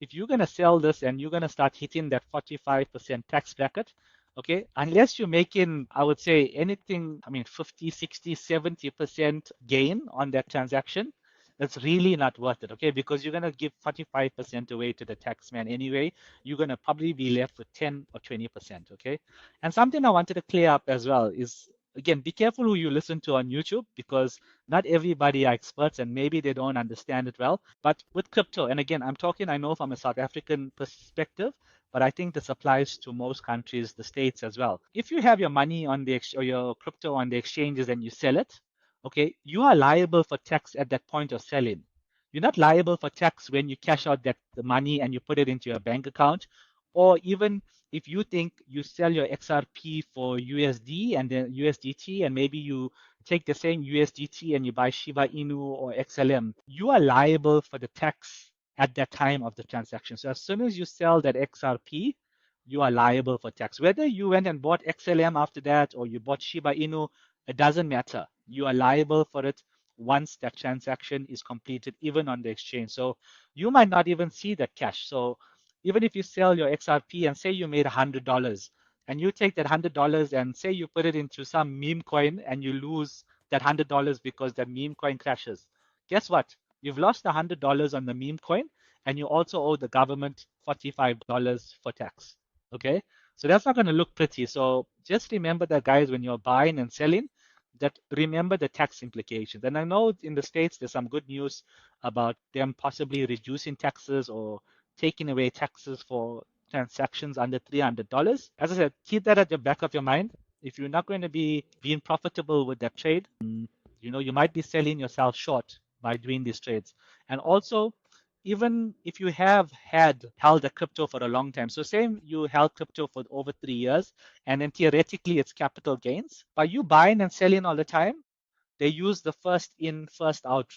if you're going to sell this and you're going to start hitting that 45% tax bracket, okay, unless you're making, I would say anything, I mean, 50, 60, 70% gain on that transaction, that's really not worth it, okay? Because you're going to give 45% away to the tax man anyway. You're going to probably be left with 10 or 20%, okay? And something I wanted to clear up as well is, again, be careful who you listen to on YouTube because not everybody are experts and maybe they don't understand it well. But with crypto, and again, I'm talking, I know from a South African perspective, but I think this applies to most countries, the States as well. If you have your money on the or your crypto on the exchanges and you sell it, okay, you are liable for tax at that point of selling. You're not liable for tax when you cash out that the money and you put it into your bank account, or even if you think you sell your XRP for USD and then USDT, and maybe you take the same USDT and you buy Shiba Inu or XLM, you are liable for the tax at that time of the transaction. So as soon as you sell that XRP, you are liable for tax. Whether you went and bought XLM after that or you bought Shiba Inu, it doesn't matter. You are liable for it once that transaction is completed, even on the exchange. So you might not even see that cash. So even if you sell your XRP and say you made $100 and you take that $100 and say you put it into some meme coin and you lose that $100 because that meme coin crashes, guess what? You've lost $100 on the meme coin and you also owe the government $45 for tax. Okay, so that's not going to look pretty. So just remember that, guys, when you're buying and selling, that remember the tax implications. And I know in the States there's some good news about them possibly reducing taxes or taking away taxes for transactions under $300. As I said, keep that at the back of your mind. If you're not going to be being profitable with that trade, you might be selling yourself short by doing these trades. And also, even if you have held a crypto for a long time, so say you held crypto for over 3 years, and then theoretically it's capital gains, by you buying and selling all the time, they use the first in, first out rule.